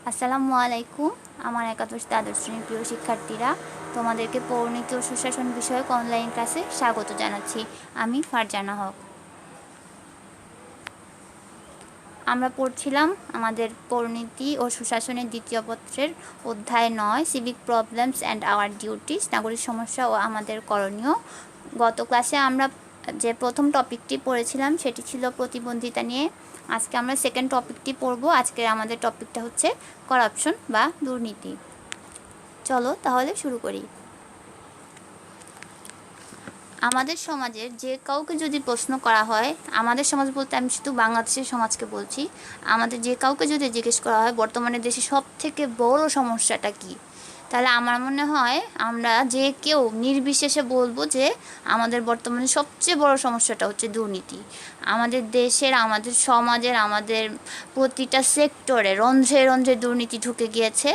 আসসালামু আলাইকুম। আমার একাদশ দ্বাদশ শ্রেণীর প্রিয় শিক্ষার্থীরা, তোমাদেরকে পৌরনীতি ও সুশাসন বিষয়ক অনলাইন ক্লাসে স্বাগত জানাচ্ছি। আমি ফারজানা হক। আমরা পড়ছিলাম আমাদের পৌরনীতি ও সুশাসনের দ্বিতীয় পত্রের অধ্যায় 9, civic problems and our duties, নাগরিক সমস্যা ও আমাদের করণীয়। গত ক্লাসে আমরা যে প্রথম টপিকটি পড়েছিলাম সেটি ছিল প্রতিবন্ধিতা নিয়ে। আজকে আমরা সেকেন্ড টপিকটি পড়ব। আজকের আমাদের টপিকটা হচ্ছে করাপশন বা দুর্নীতি। চলো তাহলে শুরু করি। আমাদের সমাজের যে কাউকে যদি প্রশ্ন করা হয়, আমাদের সমাজ বলতে আমি শুধু বাংলাদেশের সমাজকে বলছি, আমাদের যে কাউকে যদি জিজ্ঞেস করা হয় বর্তমানে দেশে সব থেকে বড় সমস্যাটা কী, তাহলে আমার মনে হয় আমরা যে কেউ নির্বিশেষে বলবো যে আমাদের বর্তমানে সবচেয়ে বড় সমস্যাটা হচ্ছে দুর্নীতি। আমাদের দেশের, আমাদের সমাজের, আমাদের প্রতিটা সেক্টরে রন্ধ্রে রন্ধ্রে দুর্নীতি ঢুকে গিয়েছে।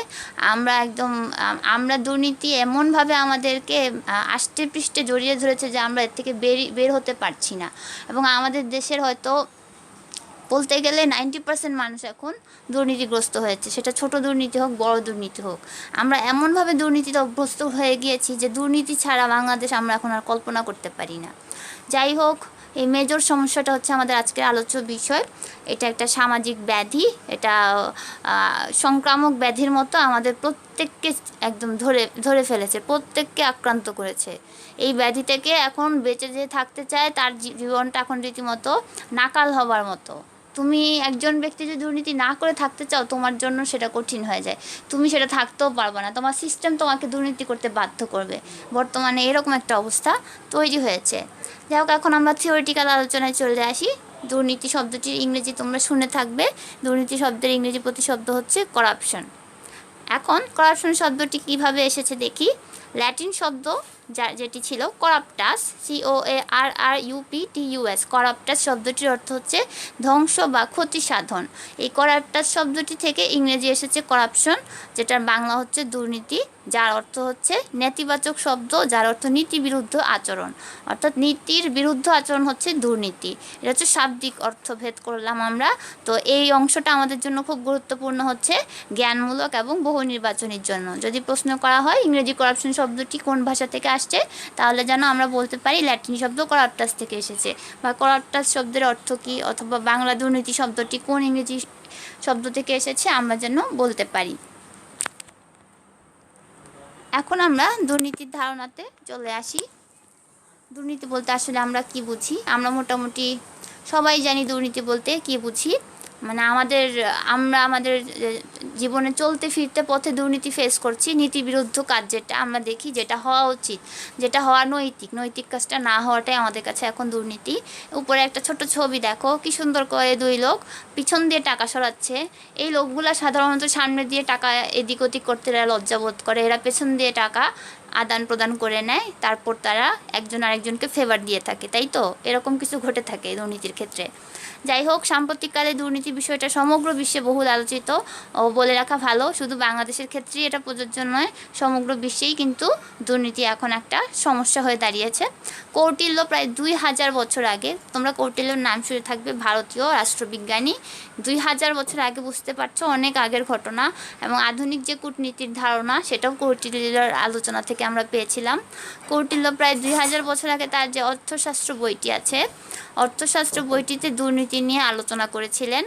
আমরা দুর্নীতি এমনভাবে আমাদেরকে আষ্টে পৃষ্ঠে জড়িয়ে ধরেছে যে আমরা এর থেকে বের হতে পারছি না। এবং আমাদের দেশের হয়তো বলতে গেলে 90% মানুষ এখন দুর্নীতিগ্রস্ত হয়েছে, সেটা ছোট দুর্নীতি হোক বড় দুর্নীতি হোক। আমরা এমনভাবে দুর্নীতিতে অভ্যস্ত হয়ে গিয়েছি যে দুর্নীতি ছাড়া বাংলাদেশ আমরা এখন আর কল্পনা করতে পারি না। যাই হোক, এই মেজর সমস্যাটা হচ্ছে আমাদের আজকের আলোচ্য বিষয়। এটা একটা সামাজিক ব্যাধি, এটা সংক্রামক ব্যাধির মতো আমাদের প্রত্যেককে একদম ধরে ফেলেছে, প্রত্যেককে আক্রান্ত করেছে। এই ব্যাধি থেকে এখন বেঁচে যে থাকতে চায় তার জীবনটা এখন রীতিমতো নাকাল হবার মতো। তুমি একজন ব্যক্তি যদি দুর্নীতি না করে থাকতে চাও, তোমার জন্য সেটা কঠিন হয়ে যায়, তুমি সেটা থাকতেও পারবে না, তোমার সিস্টেম তোমাকে দুর্নীতি করতে বাধ্য করবে। বর্তমানে এরকম একটা অবস্থা তৈরি হয়েছে। যাই হোক, এখন আমরা থিওরিটিক্যাল আলোচনায় চলে আসি। দুর্নীতি শব্দটির ইংরেজি তোমরা শুনে থাকবে। দুর্নীতি শব্দের ইংরেজি প্রতিশব্দ হচ্ছে করাপশন। এখন করাপশন শব্দটি কিভাবে এসেছে দেখি। ল্যাটিন শব্দ যেটি ছিল করাপ্টাস, CORRUPTUS, করাপ্টাস শব্দটির অর্থ হচ্ছে ধ্বংস বা ক্ষতি সাধন। এই করাপ্টাস শব্দটি থেকে ইংরেজি এসেছে করাপশন, যেটার বাংলা হচ্ছে দুর্নীতি, যার অর্থ হচ্ছে নেতিবাচক শব্দ, যার অর্থ নীতি বিরুদ্ধ আচরণ, অর্থাৎ নীতির বিরুদ্ধ আচরণ হচ্ছে দুর্নীতি। এটা হচ্ছে শাব্দিক অর্থভেদ করলাম আমরা। তো এই অংশটা আমাদের জন্য খুব গুরুত্বপূর্ণ হচ্ছে জ্ঞানমূলক এবং বহু নির্বাচনের জন্য। যদি প্রশ্ন করা হয় ইংরেজি করাপশন শব্দটি কোন ভাষা থেকে আসছে, তাহলে যেন আমরা বলতে পারি ল্যাটিন শব্দ করাপ্টাস থেকে এসেছে, বা করাপ্টাস শব্দের অর্থ কী, অথবা বাংলা দুর্নীতি শব্দটি কোন ইংরেজি শব্দ থেকে এসেছে আমরা যেন বলতে পারি। এখন আমরা দুর্নীতির ধারণাতে চলে আসি। দুর্নীতি বলতে আসলে আমরা কি বুঝি? আমরা মোটামুটি সবাই জানি দুর্নীতি বলতে কি বুঝি। মানে আমরা আমাদের জীবনে চলতে ফিরতে পথে দুর্নীতি ফেস করছি। নীতিবিরুদ্ধ কাজ যেটা আমরা দেখি, যেটা হওয়া উচিত, যেটা হওয়া নৈতিক কাজটা না হওয়াটাই আমাদের কাছে এখন দুর্নীতি। উপরে একটা ছোট ছবি দেখো, কি সুন্দর করে দুই লোক পিছন দিয়ে টাকা সরাচ্ছে। এই লোকগুলা সাধারণত সামনে দিয়ে টাকা এদিক ওদিক করতে এরা লজ্জাবোধ করে, এরা পেছন দিয়ে টাকা আদান প্রদান করে নেয়, তারপর তারা একজন আরেকজনকে ফেভার দিয়ে থাকে, তাই তো? এরকম কিছু ঘটে থাকে দুর্নীতির ক্ষেত্রে। যাই হোক, সাম্প্রতিককালে দুর্নীতি বিষয়টা সমগ্র বিশ্বে বহুল আলোচিত ও বলে রাখা ভালো, শুধু বাংলাদেশের ক্ষেত্রেই এটা প্রযোজ্য নয়, সমগ্র বিশ্বেই কিন্তু দুর্নীতি এখন একটা সমস্যা হয়ে দাঁড়িয়েছে। কৌটিল্য প্রায় 2000 বছর আগে, তোমরা কৌটিল্যর নাম শুনে থাকবে, ভারতীয় রাষ্ট্রবিজ্ঞানী। 2000 বছর আগে, বুঝতে পারছো, অনেক আগের ঘটনা। এবং আধুনিক যে কূটনীতির ধারণা, সেটাও কৌটিল্যর আলোচনা থেকে আমরা পেয়েছিলাম। কৌটিল্য প্রায় 2000 বছর আগে তার যে অর্থশাস্ত্র বইটি আছে, অর্থশাস্ত্র বইটিতে দুর্নীতি নিয়ে আলোচনা করেছিলেন।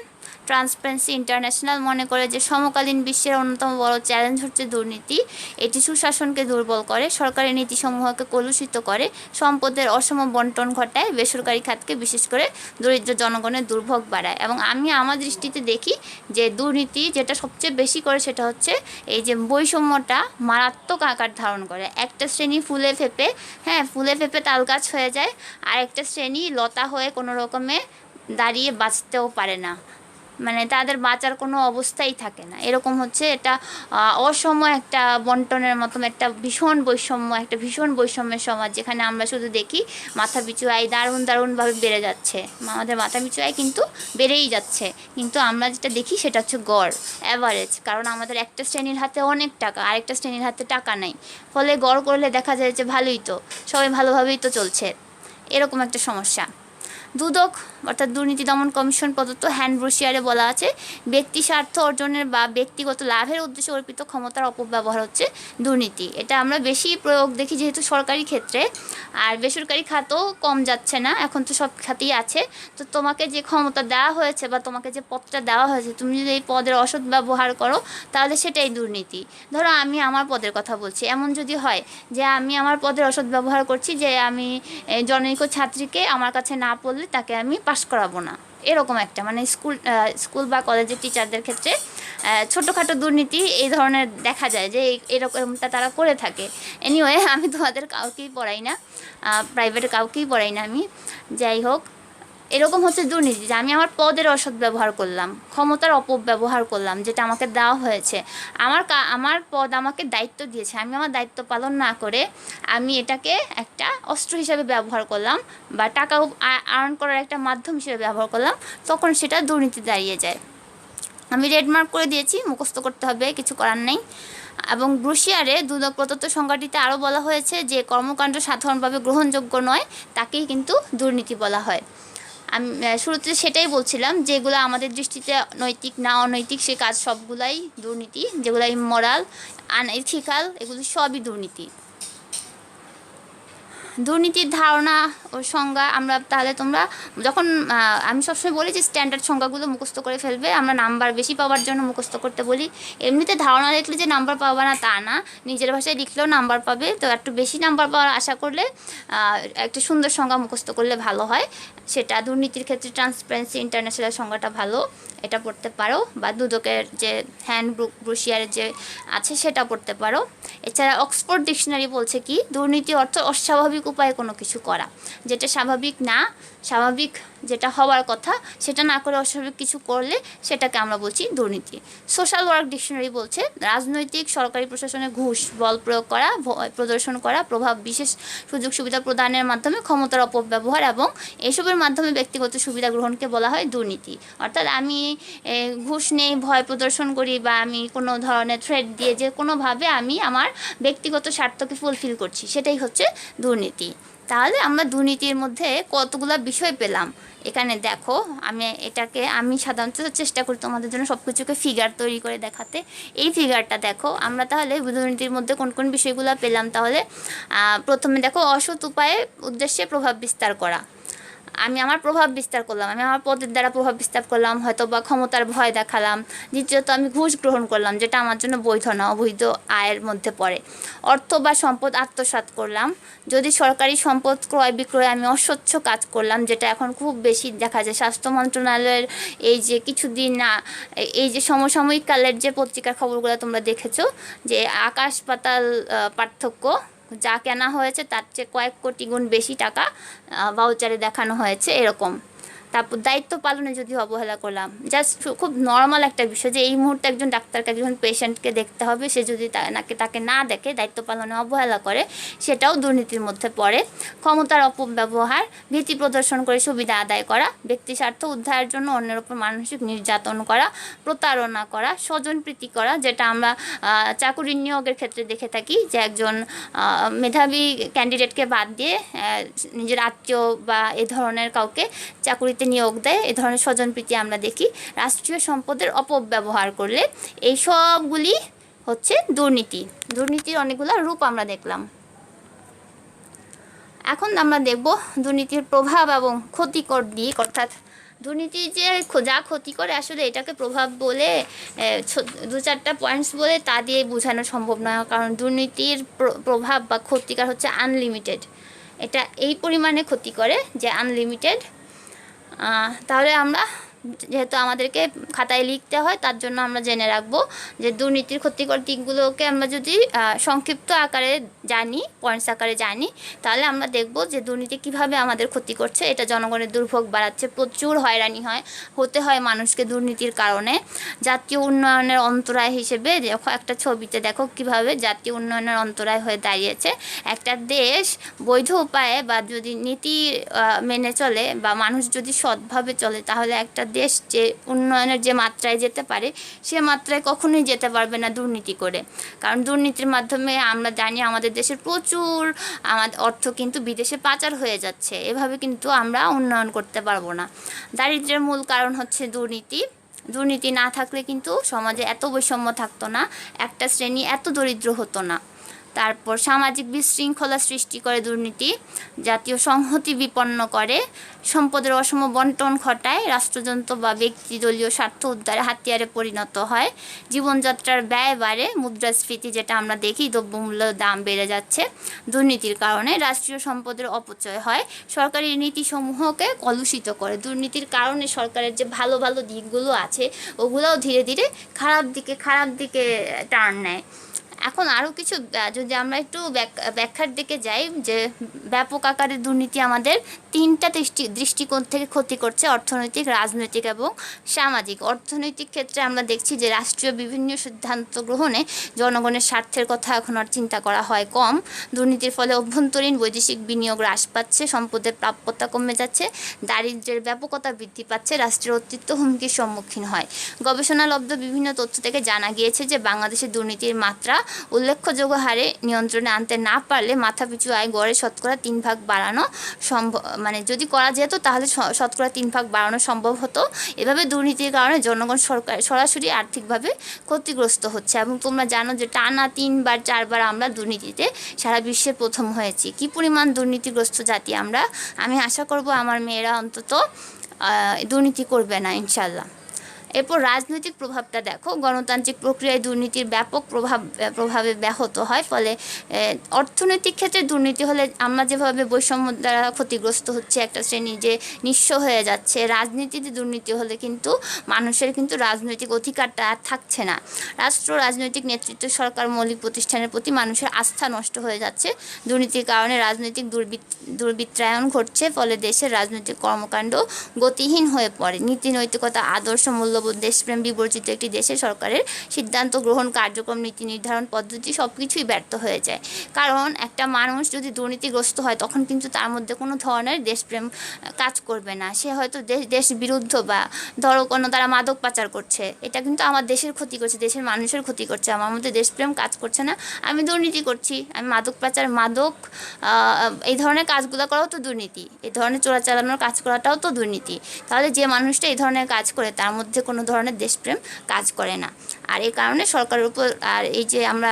ট্রান্সপারেন্সি ইন্টারন্যাশনাল মনে করে যে সমকালীন বিশ্বের অন্যতম বড় চ্যালেঞ্জ হচ্ছে দুর্নীতি। এটি সুশাসনকে দুর্বল করে, সরকারি নীতিসমূহকে কলুষিত করে, সম্পদের অসম বন্টন ঘটায়, বেসরকারি খাতকে বিশেষ করে দরিদ্র জনগণের দুর্ভোগ বাড়ায়। এবং আমি আমার দৃষ্টিতে দেখি যে দুর্নীতি যেটা সবচেয়ে বেশি করে সেটা হচ্ছে এই যে বৈষম্যটা মারাত্মক আকার ধারণ করে। একটা শ্রেণী ফুলে ফেঁপে তাল গাছ হয়ে যায়, আর একটা শ্রেণী লতা হয়ে কোনো রকমে দাঁড়িয়ে বাঁচতেও পারে না, মানে তাদের বাঁচার কোনো অবস্থাই থাকে না। এরকম হচ্ছে এটা অসম একটা বন্টনের মতন একটা ভীষণ বৈষম্যের সমাজ, যেখানে আমরা শুধু দেখি মাথা পিছু আয় দারুণভাবে বেড়ে যাচ্ছে, আমাদের মাথা পিছু আয় কিন্তু বেড়েই যাচ্ছে, কিন্তু আমরা যেটা দেখি সেটা হচ্ছে গড়, অ্যাভারেজ। কারণ আমাদের একটা শ্রেণীর হাতে অনেক টাকা, আরেকটা শ্রেণীর হাতে টাকা নাই, ফলে গড় করলে দেখা যায় যে ভালোই তো, সবাই ভালোভাবেই তো চলছে, এরকম একটা সমস্যা। দুদক অর্থাৎ দুর্নীতি দমন কমিশন প্রদত্ত হ্যান্ড ব্রোশিয়ারে বলা আছে ব্যক্তি স্বার্থ অর্জনের বা ব্যক্তিগত লাভের উদ্দেশ্যে অর্পিত ক্ষমতার অপব্যবহার হচ্ছে দুর্নীতি। এটা আমরা বেশি প্রয়োগ দেখি যেহেতু সরকারি ক্ষেত্রে, আর বেসরকারি খাতও কম যাচ্ছে না, এখন তো সব খাতেই আছে। তো তোমাকে যে ক্ষমতা দেওয়া হয়েছে বা তোমাকে যে পদটা দেওয়া হয়েছে, তুমি যদি এই পদের অসৎ ব্যবহার করো তাহলে সেটাই দুর্নীতি। ধরো আমি আমার পদের কথা বলছি, এমন যদি হয় যে আমি আমার পদের অসৎ ব্যবহার করছি, যে আমি জনৈক ছাত্রীকে আমার কাছে না পড়লে তাকে আমি পাশ করাবো না, এরকম একটা মানে স্কুল বা কলেজের টিচারদের ক্ষেত্রে ছোটোখাটো দুর্নীতি এই ধরনের দেখা যায় যে এরকমটা তারা করে থাকে। এনিওয়ে আমি তোমাদের কাউকেই পড়াই না, প্রাইভেটে কাউকেই পড়াই না আমি। যাই হোক, এরকম হচ্ছে দুর্নীতি যে আমি আমার পদের অসৎ ব্যবহার করলাম, ক্ষমতার অপব্যবহার করলাম যেটা আমাকে দেওয়া হয়েছে। আমার পদ আমাকে দায়িত্ব দিয়েছে, আমি আমার দায়িত্ব পালন না করে আমি এটাকে একটা অস্ত্র হিসাবে ব্যবহার করলাম বা টাকা আর্ন করার একটা মাধ্যম হিসেবে ব্যবহার করলাম, তখন সেটা দুর্নীতি দাঁড়িয়ে যায়। আমি রেড মার্ক করে দিয়েছি, মুখস্থ করতে হবে, কিছু করার নেই। এবং ব্রুশিয়ারে দুদক প্রদত্ত সংজ্ঞাটিতে আরও বলা হয়েছে যে কর্মকাণ্ড সাধারণভাবে গ্রহণযোগ্য নয় তাকেই কিন্তু দুর্নীতি বলা হয়। আমি শুরুতে সেটাই বলছিলাম, যেগুলো আমাদের দৃষ্টিতে নৈতিক না অনৈতিক সে কাজ সবগুলাই দুর্নীতি, যেগুলো ইমোরাল আনএথিক্যাল এগুলো সবই দুর্নীতি। দুর্নীতির ধারণা ও সংজ্ঞা আমরা তাহলে তোমরা যখন আমি সবসময় বলি যে স্ট্যান্ডার্ড সংজ্ঞাগুলো মুখস্থ করে ফেলবে, আমরা নাম্বার বেশি পাওয়ার জন্য মুখস্থ করতে বলি। এমনিতে ধারণা লিখলে যে নাম্বার পাবা না তা না, নিজের ভাষায় লিখলেও নাম্বার পাবে। তো একটু বেশি নাম্বার পাওয়ার আশা করলে একটা সুন্দর সংজ্ঞা মুখস্থ করলে ভালো হয়। সেটা দুর্নীতির ক্ষেত্রে ট্রান্সপারেন্সি ইন্টারন্যাশনাল সংজ্ঞাটা ভালো, এটা পড়তে পারো, বা দুদকের যে হ্যান্ডবুক ব্রুশিয়ারের যে আছে সেটা পড়তে পারো। এছাড়া অক্সফোর্ড ডিকশনারি বলছে কি দুর্নীতি অর্থ অস্বাভাবিক উপায়ে কোনো কিছু করা, যেটা স্বাভাবিক না, স্বাভাবিক যেটা হওয়ার কথা সেটা না করে অস্বাভাবিক কিছু করলে সেটাকে আমরা বলছি দুর্নীতি। সোশ্যাল ওয়ার্ক ডিকশনারি বলছে রাজনৈতিক সরকারি প্রশাসনে ঘুষ, বল প্রয়োগ করা, ভয় প্রদর্শন করা, প্রভাব, বিশেষ সুযোগ সুবিধা প্রদানের মাধ্যমে ক্ষমতার অপব্যবহার এবং এসবের মাধ্যমে ব্যক্তিগত সুবিধা গ্রহণকে বলা হয় দুর্নীতি। অর্থাৎ আমি ঘুষ নেই, ভয় প্রদর্শন করি, বা আমি কোনো ধরনের থ্রেট দিয়ে যে কোনোভাবে আমি আমার ব্যক্তিগত স্বার্থকে ফুলফিল করছি, সেটাই হচ্ছে দুর্নীতি। তাহলে আমরা দুর্নীতির মধ্যে কতগুলো বিষয় পেলাম এখানে দেখো। আমি সাধারণত চেষ্টা করি তোমাদের জন্য সব কিছুকে ফিগার তৈরি করে দেখাতে। এই ফিগারটা দেখো, আমরা তাহলে দুর্নীতির মধ্যে কোন কোন বিষয়গুলো পেলাম। তাহলে প্রথমে দেখো অসৎ উপায়ে উদ্দেশ্যে প্রভাব বিস্তার করা, আমি আমার প্রভাব বিস্তার করলাম, আমি আমার পদের দ্বারা প্রভাব বিস্তার করলাম, হয়তো বা ক্ষমতার ভয় দেখালাম। দ্বিতীয়ত আমি ঘুষ গ্রহণ করলাম, যেটা আমার জন্য বৈধ না, অবৈধ আয়ের মধ্যে পড়ে। অর্থ বা সম্পদ আত্মসাৎ করলাম, যদি সরকারি সম্পদ ক্রয় বিক্রয় আমি অস্বচ্ছ কাজ করলাম, যেটা এখন খুব বেশি দেখা যায়। স্বাস্থ্য মন্ত্রণালয়ের এই যে কিছুদিন এই যে সমসাময়িক কালের যে পত্রিকার খবরগুলো তোমরা দেখেছো, যে আকাশ পাতাল পার্থক্য, যা কেনা হয়েছে তার চেয়ে কয়েক কোটি গুণ বেশি টাকা ভাউচারে দেখানো হয়েছে এরকম। তারপর দায়িত্ব পালনে যদি অবহেলা করলাম, জাস্ট খুব নর্মাল একটা বিষয় যে এই মুহূর্তে একজন ডাক্তারকে একজন পেশেন্টকে দেখতে হবে, সে যদি তাকে না দেখে দায়িত্ব পালনে অবহেলা করে, সেটাও দুর্নীতির মধ্যে পড়ে। ক্ষমতার অপব্যবহার, ভীতি প্রদর্শন করে সুবিধা আদায় করা, ব্যক্তি স্বার্থ উদ্ধারের জন্য অন্যের উপর মানসিক নির্যাতন করা, প্রতারণা করা, স্বজনপ্রীতি করা, যেটা আমরা চাকুরি নিয়োগের ক্ষেত্রে দেখে থাকি, যে একজন মেধাবী ক্যান্ডিডেটকে বাদ দিয়ে নিজের আত্মীয় বা এ ধরনের কাউকে চাকুরিতে নিয়োগ দেয়, এ ধরনের স্বজনপ্রীতি আমরা দেখি। রাষ্ট্রীয় সম্পদের অপব্যবহার করলে এই সবগুলি হচ্ছে দুর্নীতি। দুর্নীতির অনেকগুলো রূপ আমরা দেখলাম। এখন আমরা দেখব দুর্নীতির প্রভাব এবং ক্ষতিকর দিক, অর্থাৎ দুর্নীতি যে যা ক্ষতি করে আসলে এটাকে প্রভাব বলে দু চারটা পয়েন্টস বলে তা দিয়ে বোঝানো সম্ভব নয়, কারণ দুর্নীতির প্রভাব বা ক্ষতিকার হচ্ছে আনলিমিটেড। এটা এই পরিমাণে ক্ষতি করে যে আনলিমিটেড। তাহলে আমরা যেহেতু আমাদেরকে খাতায় লিখতে হয়, তার জন্য আমরা জেনে রাখবো যে দুর্নীতির ক্ষতিকর দিকগুলোকে আমরা যদি সংক্ষিপ্ত আকারে জানি, পয়েন্টস আকারে জানি, তাহলে আমরা দেখব যে দুর্নীতি কিভাবে আমাদের ক্ষতি করছে। এটা জনগণের দুর্ভোগ বাড়াচ্ছে, প্রচুর হয়রানি হতে হয় মানুষকে দুর্নীতির কারণে। জাতীয় উন্নয়নের অন্তরায় হিসেবে দেখো একটা ছবিতে দেখো কিভাবে জাতীয় উন্নয়নের অন্তরায় হয়ে দাঁড়িয়েছে। একটা দেশ বৈধ উপায়ে বা যদি নীতি মেনে চলে বা মানুষ যদি সৎভাবে চলে, তাহলে একটা দেশ যে উন্নয়নের যে মাত্রায় যেতে পারে সে মাত্রায় কখনোই যেতে পারবে না দুর্নীতি করে। কারণ দুর্নীতির মাধ্যমে আমরা জানি আমাদের দেশের প্রচুর আমাদের অর্থ কিন্তু বিদেশে পাচার হয়ে যাচ্ছে। এভাবে কিন্তু আমরা উন্নয়ন করতে পারবো না। দারিদ্র্যের মূল কারণ হচ্ছে দুর্নীতি। দুর্নীতি না থাকলে কিন্তু সমাজে এত বৈষম্য থাকতো না, একটা শ্রেণী এত দরিদ্র হতো না। তারপর সামাজিক বিশৃঙ্খলা সৃষ্টি করে দুর্নীতি, জাতীয় সংহতি বিপন্ন করে, সম্পদের অসম বন্টন ঘটায়, রাষ্ট্রযন্ত্র বা ব্যক্তি দলীয় স্বার্থ উদ্ধারে হাতিয়ারে পরিণত হয়, জীবনযাত্রার ব্যয় বাড়ে, মুদ্রাস্ফীতি যেটা আমরা দেখি, দ্রব্যমূল্যের দাম বেড়ে যাচ্ছে দুর্নীতির কারণে, রাষ্ট্রীয় সম্পদের অপচয় হয়, সরকারি নীতিসমূহকে কলুষিত করে। দুর্নীতির কারণে সরকারের যে ভালো ভালো দিকগুলো আছে ওগুলোও ধীরে ধীরে খারাপ দিকে টার্ন নেয়। এখন আরও কিছু যদি আমরা একটু ব্যাখ্যার দিকে যাই, যে ব্যাপক আকারে দুর্নীতি আমাদের তিনটা দৃষ্টিকোণ থেকে ক্ষতি করছে: অর্থনৈতিক, রাজনৈতিক এবং সামাজিক। অর্থনৈতিক ক্ষেত্রে আমরা দেখছি যে রাষ্ট্রীয় বিভিন্ন সিদ্ধান্ত গ্রহণে জনগণের স্বার্থের কথা এখন আর চিন্তা করা হয় কম। দুর্নীতির ফলে অভ্যন্তরীণ বৈদেশিক বিনিয়োগ হ্রাস পাচ্ছে, সম্পদের প্রাপ্যতা কমে যাচ্ছে, দারিদ্র্যের ব্যাপকতা বৃদ্ধি পাচ্ছে, রাষ্ট্রের অস্তিত্ব হুমকির সম্মুখীন হয়। গবেষণালব্ধ বিভিন্ন তথ্য থেকে জানা গিয়েছে যে বাংলাদেশের দুর্নীতির মাত্রা উল্লেখযোগ্য হারে নিয়ন্ত্রণে আনতে না পারলে মাথাপিছু আয় গড়ে শতকরা 3 ভাগ বাড়ানো সম্ভব, মানে যদি করা যেত তাহলে শতকরা 3 ভাগ বাড়ানো সম্ভব হতো। এভাবে দুর্নীতির কারণে জনগণ সরাসরি আর্থিকভাবে ক্ষতিগ্রস্ত হচ্ছে। এবং তোমরা জানো যে টানা 3-4বার আমরা দুর্নীতিতে সারা বিশ্বে প্রথম হয়েছি। কি পরিমাণ দুর্নীতিগ্রস্ত জাতি আমরা! আমি আশা করব আমার মেয়েরা অন্তত দুর্নীতি করবে না ইনশাল্লাহ। এরপর রাজনৈতিক প্রভাবটা দেখো। গণতান্ত্রিক প্রক্রিয়ায় দুর্নীতির ব্যাপক প্রভাবে ব্যাহত হয়। ফলে অর্থনৈতিক ক্ষেত্রে দুর্নীতি হলে আমরা যেভাবে বৈষম্য দ্বারা ক্ষতিগ্রস্ত হচ্ছে, একটা শ্রেণী যে নিঃস্ব হয়ে যাচ্ছে, রাজনীতিতে দুর্নীতি হলে কিন্তু মানুষের কিন্তু রাজনৈতিক অধিকারটা আর থাকছে না। রাষ্ট্র, রাজনৈতিক নেতৃত্ব, সরকার, মৌলিক প্রতিষ্ঠানের প্রতি মানুষের আস্থা নষ্ট হয়ে যাচ্ছে। দুর্নীতির কারণে রাজনৈতিক দুর্বৃত্তায়ন ঘটছে। ফলে দেশের রাজনৈতিক কর্মকাণ্ড গতিহীন হয়ে পড়ে। নীতি, নৈতিকতা, আদর্শ, মূল্যবোধ, দেশপ্রেম বিবর্জিত একটি দেশে সরকারের সিদ্ধান্ত গ্রহণ, কার্যক্রম, নীতি নির্ধারণ পদ্ধতি সব কিছুই ব্যর্থ হয়ে যায়। কারণ একটা মানুষ যদি দুর্নীতিগ্রস্ত হয় তখন কিন্তু তার মধ্যে কোনো ধরনের দেশপ্রেম কাজ করবে না। সে হয়তো দেশ বিরুদ্ধ, বা ধরো কোনো তারা মাদক পাচার করছে, এটা কিন্তু আমার দেশের ক্ষতি করছে, দেশের মানুষের ক্ষতি করছে, আমার মধ্যে দেশপ্রেম কাজ করছে না, আমি দুর্নীতি করছি, আমি মাদক এই ধরনের কাজগুলো করাও তো দুর্নীতি, এই ধরনের চোরাচালানোর কাজ করাটাও তো দুর্নীতি। তাহলে যে মানুষটা এই ধরনের কাজ করে তার মধ্যে কোনো ধরনের দেশপ্রেম কাজ করে না। আর এই কারণে সরকারের উপর, আর এই যে আমরা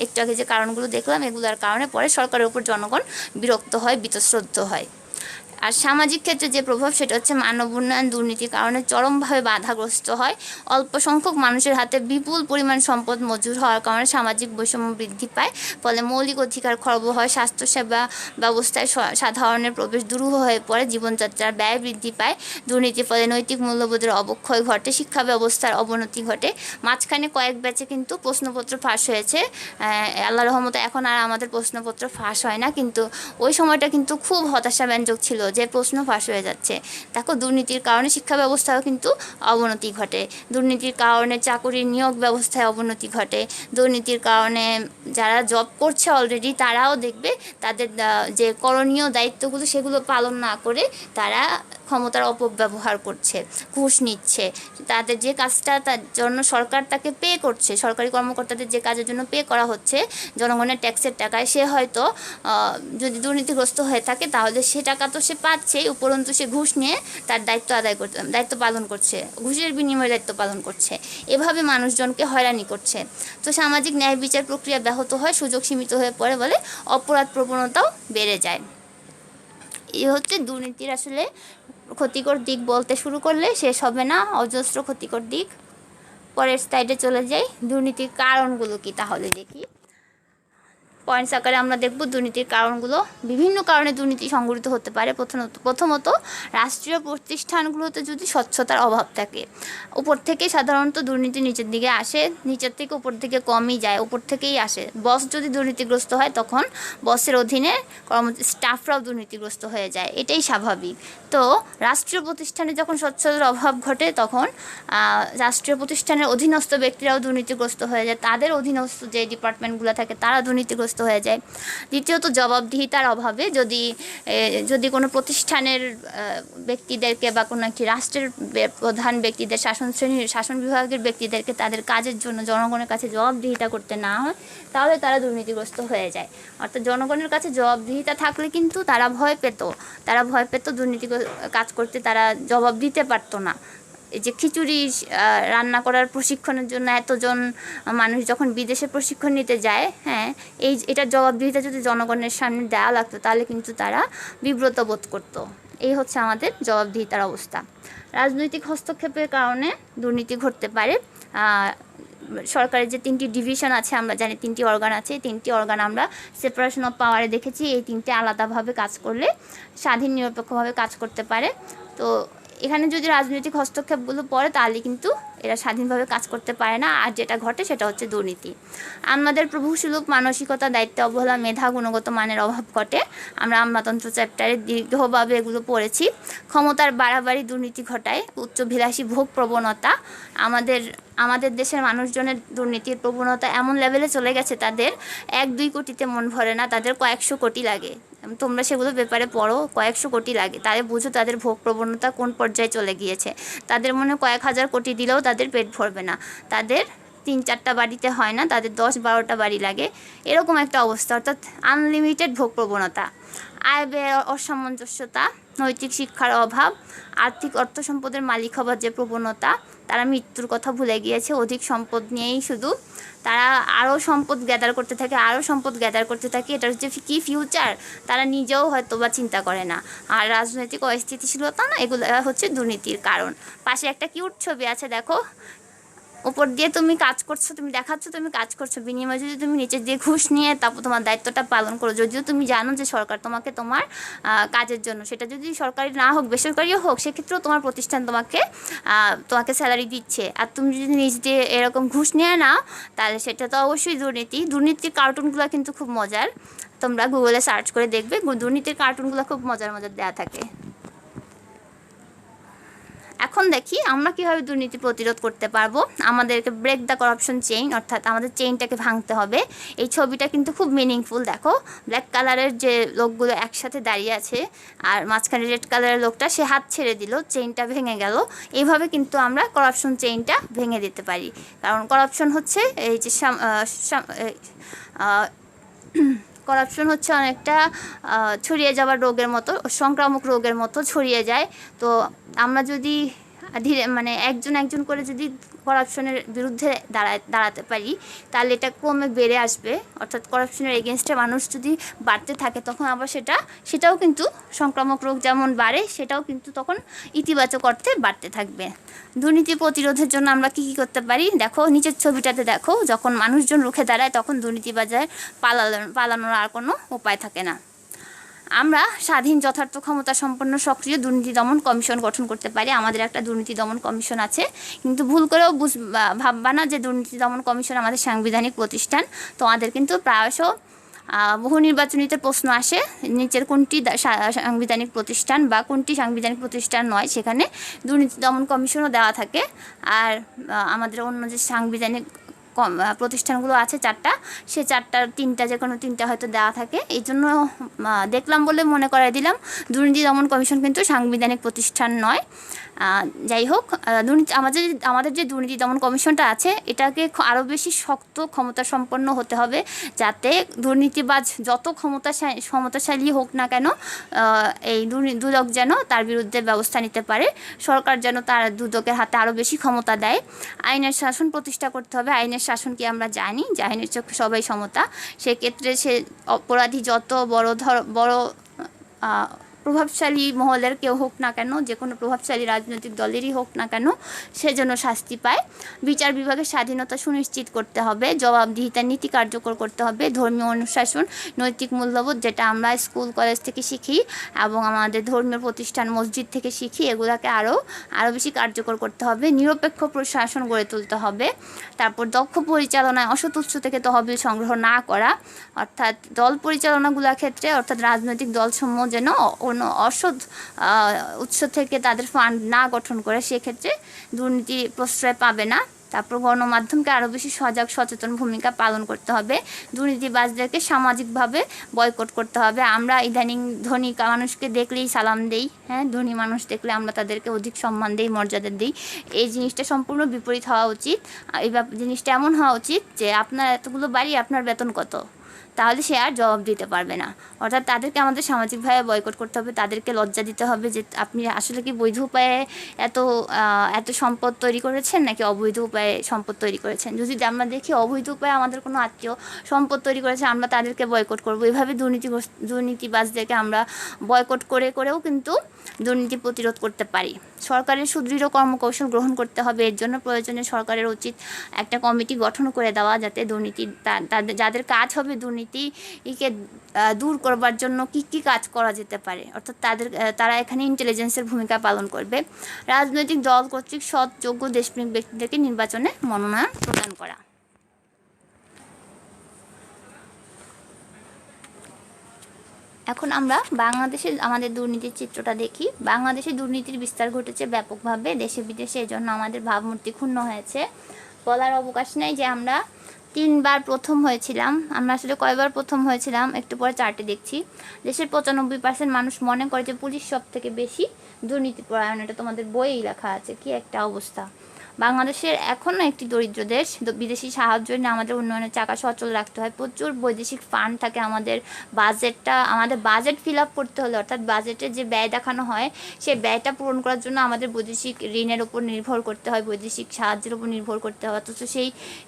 একটু আগে যে কারণগুলো দেখলাম, এগুলোর কারণে পরে সরকারের উপর জনগণ বিরক্ত হয়, বীতশ্রদ্ধ হয়। আর সামাজিক ক্ষেত্রে যে প্রভাব, সেটা হচ্ছে মানব উন্নয়ন দুর্নীতির কারণে চরমভাবে বাধাগ্রস্ত হয়। অল্প সংখ্যক মানুষের হাতে বিপুল পরিমাণ সম্পদ মজুর হওয়ার কারণে সামাজিক বৈষম্য বৃদ্ধি পায়। ফলে মৌলিক অধিকার খর্ব হয়, স্বাস্থ্যসেবা ব্যবস্থায় সাধারণের প্রবেশ দুরূহ হয়ে পড়ে, জীবনযাত্রার ব্যয় বৃদ্ধি পায়। দুর্নীতির ফলে নৈতিক মূল্যবোধের অবক্ষয় ঘটে, শিক্ষা ব্যবস্থার অবনতি ঘটে। মাঝখানে কয়েক ব্যাচে কিন্তু প্রশ্নপত্র ফাঁস হয়েছে, আল্লাহ রহমতে এখন আর আমাদের প্রশ্নপত্র ফাঁস হয় না, কিন্তু ওই সময়টা কিন্তু খুব হতাশাব্যঞ্জক ছিল যে প্রশ্ন ফাঁস হয়ে যাচ্ছে। দেখো, দুর্নীতির কারণে শিক্ষা ব্যবস্থাও কিন্তু অবনতি ঘটে, দুর্নীতির কারণে চাকরির নিয়োগ ব্যবস্থায় অবনতি ঘটে, দুর্নীতির কারণে যারা জব করছে অলরেডি তারাও দেখবে তাদের যে করণীয় দায়িত্বগুলো সেগুলো পালন না করে তারা ক্ষমতার অপব্যবহার করছে, ঘুষ নিচ্ছে। তাদের যে কাজটা তার জন্য সরকার তাকে পে করছে, সরকারি কর্মকর্তাদের যে কাজের জন্য পে করা হচ্ছে জনগণের ট্যাক্সের টাকায়, সে হয়তো যদি দুর্নীতিগ্রস্ত হয়ে থাকে তাহলে সে টাকা তো সে পাচ্ছেই, উপরন্তু সে ঘুষ নিয়ে তার দায়িত্ব পালন করছে, ঘুষের বিনিময়ে দায়িত্ব পালন করছে। এভাবে মানুষজনকে হয়রানি করছে। তো সামাজিক ন্যায় বিচার প্রক্রিয়া ব্যাহত হয়, সুযোগ সীমিত হয়ে পড়ে, বলে অপরাধ প্রবণতাও বেড়ে যায়। এই হচ্ছে দুর্নীতির আসলে ক্ষতিকর দিক। বলতে শুরু করলে শেষ হবে না, অজস্র ক্ষতিকর দিক। পরের স্লাইডে চলে যাই। দুর্নীতির কারণগুলো কি তাহলে দেখি। পয়েন্টস আকারে আমরা দেখব দুর্নীতির কারণগুলো। বিভিন্ন কারণে দুর্নীতি সংঘটিত হতে পারে। প্রথমত রাষ্ট্রীয় প্রতিষ্ঠানগুলোতে যদি স্বচ্ছতার অভাব থাকে, উপর থেকে সাধারণত দুর্নীতি নিচের দিকে আসে, নিচের থেকে উপর দিকে কমই যায়, উপর থেকেই আসে। বস যদি দুর্নীতিগ্রস্ত হয় তখন বসের অধীনে স্টাফরাও দুর্নীতিগ্রস্ত হয়ে যায়, এটাই স্বাভাবিক। তো রাষ্ট্রীয় প্রতিষ্ঠানে যখন স্বচ্ছতার অভাব ঘটে তখন রাষ্ট্রীয় প্রতিষ্ঠানের অধীনস্থ ব্যক্তিরাও দুর্নীতিগ্রস্ত হয়ে যায়, তাদের অধীনস্থ যে ডিপার্টমেন্টগুলো থাকে তারা দুর্নীতিগ্রস্ত দুর্নীতিগ্রস্ত হয়ে যায়। দ্বিতীয়ত জবাবদিহিতার অভাবে যদি কোনো প্রতিষ্ঠানের ব্যক্তিদেরকে বা কোনো একটি রাষ্ট্রের প্রধান ব্যক্তিদের শাসন বিভাগের ব্যক্তিদেরকে তাদের কাজের জন্য জনগণের কাছে জবাবদিহিতা করতে না হয়, তাহলে তারা দুর্নীতিগ্রস্ত হয়ে যায়। অর্থাৎ জনগণের কাছে জবাবদিহিতা থাকলে কিন্তু তারা ভয় পেত দুর্নীতি কাজ করতে, তারা জবাব দিতে পারতো না। এই যে খিচুড়ি রান্না করার প্রশিক্ষণের জন্য এতজন মানুষ যখন বিদেশে প্রশিক্ষণ নিতে যায়, হ্যাঁ, এটার জবাবদিহিতা যদি জনগণের সামনে দেওয়া লাগতো, তাহলে কিন্তু তারা বিব্রত বোধ করতো। এই হচ্ছে আমাদের জবাবদিহিতার অবস্থা। রাজনৈতিক হস্তক্ষেপের কারণে দুর্নীতি ঘটতে পারে। সরকারের যে 3টি ডিভিশন আছে, আমরা জানি 3টি অর্গান আছে, 3টি অর্গান আমরা সেপারেশন অফ পাওয়ারে দেখেছি। এই 3টে আলাদাভাবে কাজ করলে স্বাধীন নিরপেক্ষভাবে কাজ করতে পারে। তো এখানে যদি রাজনৈতিক হস্তক্ষেপগুলো পড়ে, তাহলে কিন্তু এরা স্বাধীনভাবে কাজ করতে পারে না। আর যেটা ঘটে সেটা হচ্ছে দুর্নীতি। আমাদের প্রভুসুলভ মানসিকতা, দায়িত্ব অবহেলা, মেধা, গুণগত মানের অভাব ঘটে। আমরা আমলাতন্ত্র চ্যাপ্টারে দীর্ঘভাবে এগুলো পড়েছি। ক্ষমতার বাড়াবাড়ি দুর্নীতি ঘটায়। উচ্চভিলাষী ভোগ প্রবণতা, আমাদের দেশের মানুষজনের দুর্নীতির প্রবণতা এমন লেভেলে চলে গেছে, তাদের 1-2 কোটিতে মন ভরে না, তাদের কয়েকশো কোটি লাগে। তোমরা সেগুলো ব্যাপারে পড়ো, কয়েকশো কোটি লাগে। তাহলে বুঝো তাদের ভোগ প্রবণতা কোন পর্যায়ে চলে গিয়েছে। তাদের মনে কয়েক হাজার কোটি দিলেও তাদের পেট ভরবে না, তাদের 3-4টা বাড়িতে হয় না, তাদের 10-12টা বাড়ি লাগে, এরকম একটা অবস্থা। অর্থাৎ আনলিমিটেড ভোগ প্রবণতা। আয় ব্যয়ের অসামঞ্জস্যতা, নৈতিক শিক্ষার অভাব, অর্থ সম্পদের মালিক হবার যে প্রবণতা, তারা মৃত্যুর কথা ভুলে গিয়েছে। অধিক সম্পদ নিয়েই শুধু তারা আরও সম্পদ গ্যাদার করতে থাকে। এটা হচ্ছে কি ফিউচার, তারা নিজেও হয়তো বা চিন্তা করে না। আর রাজনৈতিক অস্থিতিশীলতা না, এগুলো হচ্ছে দুর্নীতির কারণ। পাশে একটা কিউট ছবি আছে, দেখো, উপর দিয়ে তুমি কাজ করছো, তুমি দেখাচ্ছ তুমি কাজ করছো, বিনিময়ে যদি তুমি নিচে দিয়ে ঘুষ নিয়ে তারপর তোমার দায়িত্বটা পালন করো, যদিও তুমি জানো যে সরকার তোমাকে তোমার কাজের জন্য, সেটা যদি সরকারি না হোক বেসরকারিও হোক, সেক্ষেত্রেও তোমার প্রতিষ্ঠান তোমাকে স্যালারি দিচ্ছে, আর তুমি যদি নিজ দিয়ে এরকম ঘুষ নিয়ে নাও, তাহলে সেটা তো অবশ্যই দুর্নীতি। দুর্নীতির কার্টুনগুলো কিন্তু খুব মজার, তোমরা গুগলে সার্চ করে দেখবে, দুর্নীতির কার্টুনগুলো খুব মজার দেওয়া থাকে। এখন দেখি আমরা কীভাবে দুর্নীতি প্রতিরোধ করতে পারবো। আমাদেরকে ব্রেক দ্য করাপশন চেইন, অর্থাৎ আমাদের চেইনটাকে ভাঙতে হবে। এই ছবিটা কিন্তু খুব মিনিংফুল। দেখো, ব্ল্যাক কালারের যে লোকগুলো একসাথে দাঁড়িয়ে আছে, আর মাঝখানে রেড কালারের লোকটা সে হাত ছেড়ে দিল, চেইনটা ভেঙে গেল। এইভাবে কিন্তু আমরা করাপশন চেইনটা ভেঙে দিতে পারি। কারণ করাপশন হচ্ছে করাপশন হচ্ছে অনেকটা ছড়িয়ে যাওয়ার রোগের মতো, সংক্রামক রোগের মতো ছড়িয়ে যায়। তো আমরা যদি একজন করে যদি করাপশনের বিরুদ্ধে দাঁড়াতে পারি, তাহলে এটা কমে বেড়ে আসবে। অর্থাৎ করাপশনের এগেনস্টে মানুষ যদি বাড়তে থাকে, তখন আবার সেটাও কিন্তু সংক্রামক রোগ যেমন বাড়ে, সেটাও কিন্তু তখন ইতিবাচক অর্থে বাড়তে থাকবে। দুর্নীতি প্রতিরোধের জন্য আমরা কী করতে পারি, দেখো নিচের ছবিটাতে দেখো, যখন মানুষজন রুখে দাঁড়ায় তখন দুর্নীতিবাজার পালানোর আর কোনো উপায় থাকে না। আমরা স্বাধীন, যথার্থ, ক্ষমতা সম্পন্ন, সক্রিয় দুর্নীতি দমন কমিশন গঠন করতে পারি। আমাদের একটা দুর্নীতি দমন কমিশন আছে, কিন্তু ভুল করেও ভাববা না যে দুর্নীতি দমন কমিশন আমাদের সাংবিধানিক প্রতিষ্ঠান। তোমাদের কিন্তু প্রায়শ বহু নির্বাচনীতে প্রশ্ন আসে, নিচের কোনটি সাংবিধানিক প্রতিষ্ঠান বা কোনটি সাংবিধানিক প্রতিষ্ঠান নয়, সেখানে দুর্নীতি দমন কমিশনও দেওয়া থাকে। আর আমাদের অন্য যে সাংবিধানিক প্রতিষ্ঠানগুলো আছে 4টা, সে 4টার 3টা, যে কোনো 3টা হয়তো দেওয়া থাকে। এই জন্য দেখলাম বলে মনে করাই দিলাম, দুর্নীতি দমন কমিশন কিন্তু সাংবিধানিক প্রতিষ্ঠান নয়। যাই হোক, আমাদের যে দুর্নীতি দমন কমিশনটা আছে, এটাকে আরও বেশি শক্ত, ক্ষমতা সম্পন্ন হতে হবে, যাতে দুর্নীতিবাজ যত ক্ষমতাশালী হোক না কেন, এই দুদক যেন তার বিরুদ্ধে ব্যবস্থা নিতে পারে। সরকার যেন তার দুদকের হাতে আরও বেশি ক্ষমতা দেয়। আইনের শাসন প্রতিষ্ঠা করতে হবে। আইনের শাসন কি আমরা জানি যে আইনের চোখে সবাই সমতা। সেক্ষেত্রে সে অপরাধী যত বড় প্রভাবশালী মহলের কেউ হোক না কেন, যে কোনো প্রভাবশালী রাজনৈতিক দলেরই হোক না কেন, সে যেন শাস্তি পায়। বিচার বিভাগের স্বাধীনতা সুনিশ্চিত করতে হবে। জবাবদিহিতার নীতি কার্যকর করতে হবে। ধর্মীয় অনুশাসন, নৈতিক মূল্যবোধ, যেটা আমরা স্কুল কলেজ থেকে শিখি এবং আমাদের ধর্মীয় প্রতিষ্ঠান মসজিদ থেকে শিখি, এগুলোকে আরও বেশি কার্যকর করতে হবে। নিরপেক্ষ প্রশাসন গড়ে তুলতে হবে। তারপর দক্ষ পরিচালনায় অসৎ উৎস থেকে তহবিল সংগ্রহ না করা, অর্থাৎ দল পরিচালনাগুলোর ক্ষেত্রে, অর্থাৎ রাজনৈতিক দলসমূহ যেন অসৎ উৎস থেকে তাদের ফান্ড না গঠন করে, সেক্ষেত্রে দুর্নীতি প্রশ্রয় পাবে না। তারপর গণমাধ্যমকে আরও বেশি সজাগ সচেতন ভূমিকা পালন করতে হবে, দুর্নীতিবাজদেরকে সামাজিকভাবে বয়কট করতে হবে। আমরা ইদানিং ধনী মানুষকে দেখলেই সালাম দেই, হ্যাঁ, ধনী মানুষ দেখলে আমরা তাদেরকে অধিক সম্মান দিই, মর্যাদা দিই। এই জিনিসটা সম্পূর্ণ বিপরীত হওয়া উচিত। এই জিনিসটা এমন হওয়া উচিত যে আপনার এতগুলো বাড়ি, আপনার বেতন কত, তাহলে সে আর জবাব দিতে পারবে না। অর্থাৎ তাদেরকে আমাদের সামাজিকভাবে বয়কট করতে হবে, তাদেরকে লজ্জা দিতে হবে যে আপনি আসলে কি বৈধ উপায়ে এত এত সম্পদ তৈরি করেছেন নাকি অবৈধ উপায়ে সম্পদ তৈরি করেছেন। যদি আমরা দেখি অবৈধ উপায়ে আমাদের কোনো আত্মীয় সম্পদ তৈরি করেছে, আমরা তাদেরকে বয়কট করব। এভাবে দুর্নীতিবাজদেরকে আমরা বয়কট করেও কিন্তু দুর্নীতি প্রতিরোধ করতে পারি। সরকারের সুদৃঢ় কর্মকৌশল গ্রহণ করতে হবে। এর জন্য প্রয়োজনে সরকারের উচিত একটা কমিটি গঠন করে দেওয়া, যাতে দুর্নীতি যাদের কাজ হবে দুর্নীতিকে দূর করবার জন্য কী কাজ করা যেতে পারে, অর্থাৎ তারা এখানে ইন্টেলিজেন্সের ভূমিকা পালন করবে। রাজনৈতিক দল কর্তৃক সৎ, যোগ্য, দেশপ্রেমিক ব্যক্তিদেরকে নির্বাচনে মনোনয়ন প্রদান করা। এখন আমরা বাংলাদেশে আমাদের দুর্নীতির চিত্রটা দেখি। বাংলাদেশে দুর্নীতির বিস্তার ঘটেছে ব্যাপকভাবে দেশে বিদেশে। এজন্য আমাদের ভাবমূর্তি ক্ষুণ্ণ হয়েছে। বলার অবকাশ নেই যে আমরা 3বার প্রথম হয়েছিলাম। আমরা আসলে কয়বার প্রথম হয়েছিলাম একটু পরে চার্টে দেখছি। দেশের 95% মানুষ মনে করে যে পুলিশ সব থেকে বেশি দুর্নীতিপরায়ণ। এটা তোমাদের বইয়েই লেখা আছে। কি একটা অবস্থা! বাংলাদেশের এখনও একটি দরিদ্র দেশ। বিদেশি সাহায্য নিয়ে আমাদের উন্নয়নের চাকা সচল রাখতে হয়। প্রচুর বৈদেশিক ফান্ড থাকে। আমাদের বাজেট ফিল আপ করতে হলে, অর্থাৎ বাজেটে যে ব্যয় দেখানো হয় সেই ব্যয়টা পূরণ করার জন্য আমাদের বৈদেশিক ঋণের উপর নির্ভর করতে হয়, বৈদেশিক সাহায্যের উপর নির্ভর করতে হয়। অথচ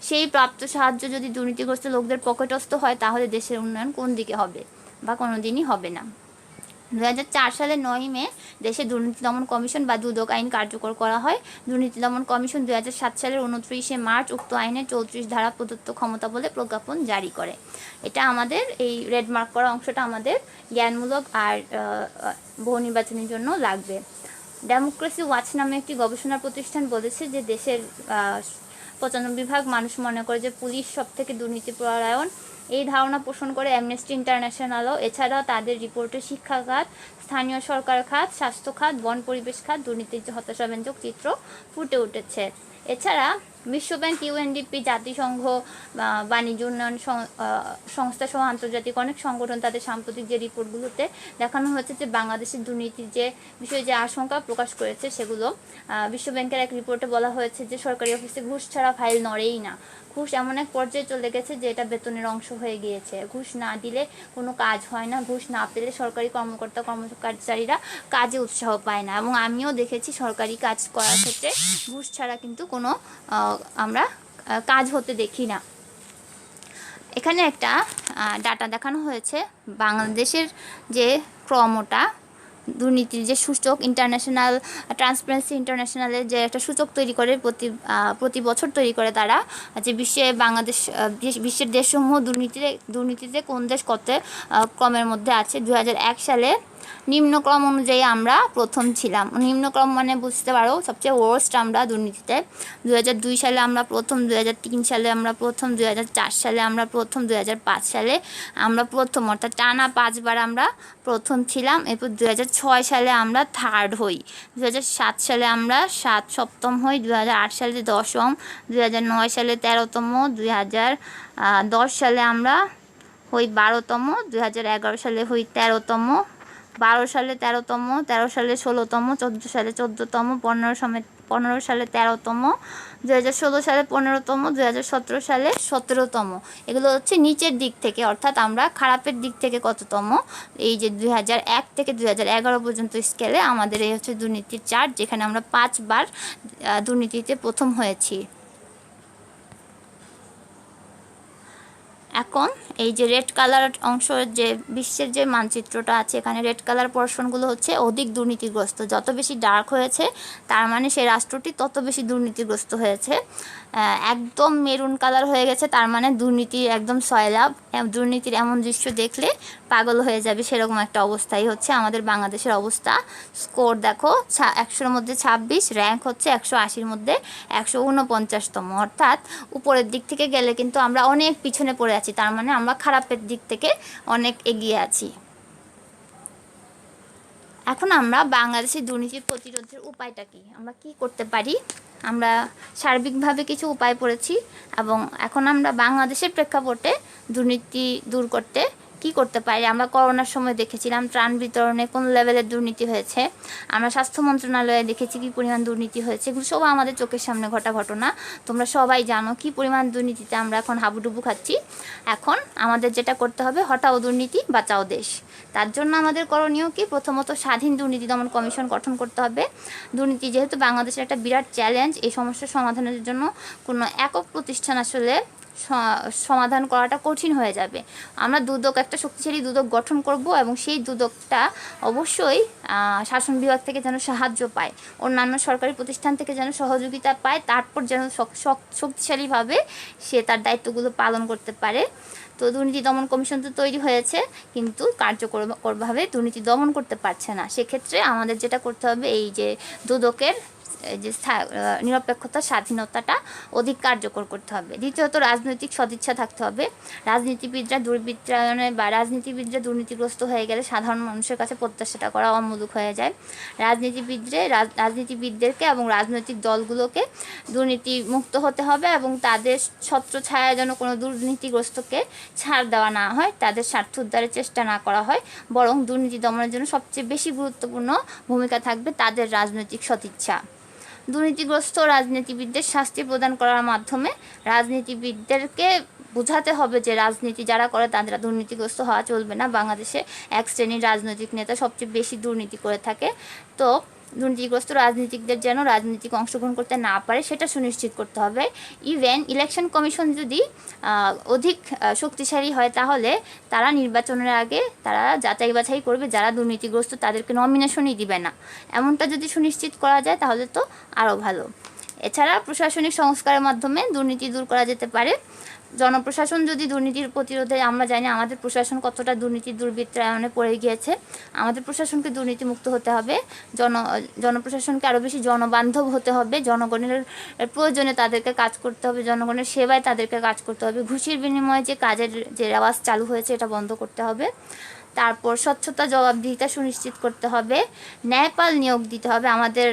সেই প্রাপ্ত সাহায্য যদি দুর্নীতিগ্রস্ত লোকদের পকেটস্থ হয়, তাহলে দেশের উন্নয়ন কোন দিকে হবে বা কোনো দিনই হবে না। 2004 সালের 9 মে দেশে দুর্নীতি দমন কমিশন বা দুদক আইন কার্যকর করা হয়। দুর্নীতি দমন কমিশন 2007 সালের 29শে মার্চ উক্ত আইনের 34 ধারা প্রদত্ত ক্ষমতা বলে প্রজ্ঞাপন জারি করে। এটা আমাদের এই রেড মার্ক করা অংশটা আমাদের জ্ঞানমূলক আর বহু নির্বাচনের জন্য লাগবে। ডেমোক্রেসি ওয়াচ নামে একটি গবেষণা প্রতিষ্ঠান বলেছে যে দেশের 95% মানুষ মনে করে যে পুলিশ সব থেকে দুর্নীতিপরায়ণ। এই ধারণা পোষণ করে অ্যামনেস্টি ইন্টারন্যাশনালও। এছাড়াও তাদের রিপোর্টে শিক্ষা খাত, স্থানীয় সরকার খাত, স্বাস্থ্য খাত, বন পরিবেশ খাত দুর্নীতির হতাশাব্যঞ্জক চিত্র ফুটে উঠেছে। এছাড়া বিশ্বব্যাংক, ইউএনডিপি, জাতিসংঘ, বাণিজ্য উন্নয়ন সংস্থা সহ আন্তর্জাতিক অনেক সংগঠন তাদের সাম্প্রতিক যে রিপোর্টগুলোতে দেখানো হয়েছে যে বাংলাদেশের দুর্নীতির যে বিষয়ে যে আশঙ্কা প্রকাশ করেছে সেগুলো। বিশ্বব্যাংকের এক রিপোর্টে বলা হয়েছে যে সরকারি অফিসে ঘুষ ছাড়া ফাইল নড়েই না। ঘুষ এমন এক পর্যায়ে চলে গেছে যে এটা বেতনের অংশ হয়ে গিয়েছে। ঘুষ না দিলে কোনো কাজ হয় না। ঘুষ না পেলে সরকারি কর্মচারীরা কাজে উৎসাহ পায় না। এবং আমিও দেখেছি সরকারি কাজ করার ক্ষেত্রে ঘুষ ছাড়া কিন্তু কোনো আমরা কাজ হতে দেখি না। এখানে একটা ডাটা দেখানো হয়েছে বাংলাদেশের যে ক্রমটা, দুর্নীতির যে সূচক, ইন্টারন্যাশনাল ট্রান্সপারেন্সি ইন্টারন্যাশনালের যে একটা সূচক তৈরি করে প্রতি বছর তৈরি করে তারা, যে বিশ্বের দেশসমূহ দুর্নীতিতে কোন দেশ কত ক্রমের মধ্যে আছে। 2001 সালে নিম্নক্রম অনুযায়ী আমরা প্রথম ছিলাম। নিম্নক্রম মানে বুঝতে পারো সবচেয়ে ওয়ার্স্ট আমরা দুর্নীতিতে। 2002 সালে আমরা প্রথম, 2003 সালে আমরা প্রথম, 2004 সালে আমরা প্রথম, 2005 সালে আমরা প্রথম, অর্থাৎ টানা 5 বার আমরা প্রথম ছিলাম। এরপর 2006 সালে আমরা থার্ড হই, 2007 সালে আমরা সপ্তম হই, 2008 সালে 10ম, 2009 সালে 13তম, 2010 সালে আমরা হই 12তম, 2011 সালে হই 13তম, 12 সালে 13তম, 13 সালে 16তম, 14 সালে 14তম, 15 সালে 13তম, 2016 সালে 15তম, 2017 সালে 17তম। এগুলো হচ্ছে নিচের দিক থেকে, অর্থাৎ আমরা খারাপের দিক থেকে কততম। এই যে 2001 থেকে 2011 পর্যন্ত স্কেলে আমাদের এই হচ্ছে দুর্নীতির চার্ট, যেখানে আমরা 5 বার দুর্নীতিতে প্রথম হয়েছি। এখন এই যে রেড কালার অংশ, যে বিশ্বের যে মানচিত্রটা আছে, এখানে রেড কালার পোর্শনগুলো হচ্ছে অধিক দুর্নীতিগ্রস্ত। যত বেশি ডার্ক হয়েছে তার মানে সেই রাষ্ট্রটি তত বেশি দুর্নীতিগ্রস্ত হয়েছে। একদম মেরুন কালার হয়ে গেছে তার মানে দুর্নীতি একদম সয়লাভ। দুর্নীতির এমন দৃশ্য দেখলে পাগল হয়ে যাবে, সেরকম একটা অবস্থাই হচ্ছে আমাদের বাংলাদেশের অবস্থা। স্কোর দেখো, 100-র মধ্যে 26, র্যাঙ্ক হচ্ছে 180-র মধ্যে 149তম, অর্থাৎ উপরের দিক থেকে গেলে কিন্তু আমরা অনেক পিছনে পড়ে আছি। তার মানে আমরা খারাপের দিক থেকে অনেক এগিয়ে আছি। এখন আমরা বাংলাদেশের দুর্নীতি প্রতিরোধের উপায়টা কি, আমরা কি করতে পারি আমরা সার্বিকভাবে কিছু উপায় পড়েছি এবং এখন আমরা বাংলাদেশের প্রেক্ষাপটে দুর্নীতি দূর করতে কি করতে পারি। আমরা করোনার সময় দেখেছিলাম ত্রাণ বিতরণে কোন লেভেলের দুর্নীতি হয়েছে, আমরা স্বাস্থ্য মন্ত্রণালয়ে দেখেছি কী পরিমাণ দুর্নীতি হয়েছে, এগুলো সব আমাদের চোখের সামনে ঘটা ঘটনা। তোমরা সবাই জানো কী পরিমাণ দুর্নীতিতে আমরা এখন হাবুডুবু খাচ্ছি। এখন আমাদের যেটা করতে হবে, হটাও দুর্নীতি বাঁচাও দেশ। তার জন্য আমাদের করণীয় কি, প্রথমত স্বাধীন দুর্নীতি দমন কমিশন গঠন করতে হবে। দুর্নীতি যেহেতু বাংলাদেশের একটা বিরাট চ্যালেঞ্জ, এই সমস্যার সমাধানের জন্য কোনো একক প্রতিষ্ঠান আসলে সমাধান করাটা কঠিন হয়ে যাবে। আমরা দুদক, একটা শক্তিশালী দুদক গঠন করব এবং সেই দুদকটা অবশ্যই শাসন বিভাগ থেকে যেন সাহায্য পায়, অন্যান্য সরকারি প্রতিষ্ঠান থেকে যেন সহযোগিতা পায়, তারপর যেন শক্তিশালীভাবে সে তার দায়িত্বগুলো পালন করতে পারে। তো দুর্নীতি দমন কমিশন তো তৈরি হয়েছে, কিন্তু কার্যকরভাবে দুর্নীতি দমন করতে পারছে না। সেক্ষেত্রে আমাদের যেটা করতে হবে, এই যে দুদকের যে নিরপেক্ষতা, স্বাধীনতাটা অধিক কার্যকর করতে হবে। দ্বিতীয়ত রাজনৈতিক সদিচ্ছা থাকতে হবে। রাজনীতিবিদরা দুর্বৃত্তায়নে বা রাজনীতিবিদরা দুর্নীতিগ্রস্ত হয়ে গেলে সাধারণ মানুষের কাছে প্রত্যাশাটা করা অমূলক হয়ে যায়। রাজনীতিবিদদেরকে এবং রাজনৈতিক দলগুলোকে দুর্নীতি মুক্ত হতে হবে এবং তাদের ছত্রছায়া যেন কোনো দুর্নীতিগ্রস্তকে ছাড় দেওয়া না হয়, তাদের স্বার্থ উদ্ধারের চেষ্টা না করা হয়, বরং দুর্নীতি দমনের জন্য সবচেয়ে বেশি গুরুত্বপূর্ণ ভূমিকা থাকবে তাদের রাজনৈতিক সদিচ্ছা। দুর্নীতিগ্রস্ত রাজনীতিবিদদের শাস্তি প্রদান করার মাধ্যমে রাজনীতিবিদদেরকে বোঝাতে হবে যে রাজনীতি যারা করে তারা দুর্নীতিগ্রস্ত হওয়া চলবে না। বাংলাদেশে এক শ্রেণীর রাজনৈতিক নেতা সবচেয়ে বেশি দুর্নীতি করে থাকে, তো দুর্নীতিগ্রস্ত রাজনীতিকদের যেন রাজনীতিক অংশগ্রহণ করতে না পারে সেটা সুনিশ্চিত করতে হবে। ইভেন ইলেকশন কমিশন যদি অধিক শক্তিশালী হয়, তাহলে তারা নির্বাচনের আগে তারা যাচাই বাছাই করবে, যারা দুর্নীতিগ্রস্ত তাদেরকে নমিনেশনই দিবে না। এমনটা যদি সুনিশ্চিত করা যায় তাহলে তো আরও ভালো। এছাড়া প্রশাসনিক সংস্কারের মাধ্যমে দুর্নীতি দূর করা যেতে পারে। জনপ্রশাসন যদি দুর্নীতির প্রতিরোধে, আমরা জানি আমাদের প্রশাসন কতটা দুর্নীতির দুর্বৃত্তায়নে পড়ে গিয়েছে, আমাদের প্রশাসনকে দুর্নীতিমুক্ত হতে হবে। জনপ্রশাসনকে আরও বেশি জনবান্ধব হতে হবে, জনগণের প্রয়োজনে তাদেরকে কাজ করতে হবে, জনগণের সেবায় তাদেরকে কাজ করতে হবে। ঘুষের বিনিময়ে যে কাজের যে রেওয়াজ চালু হয়েছে এটা বন্ধ করতে হবে। তারপর স্বচ্ছতা, জবাবদিহিতা সুনিশ্চিত করতে হবে। ন্যায়পাল নিয়োগ দিতে হবে। আমাদের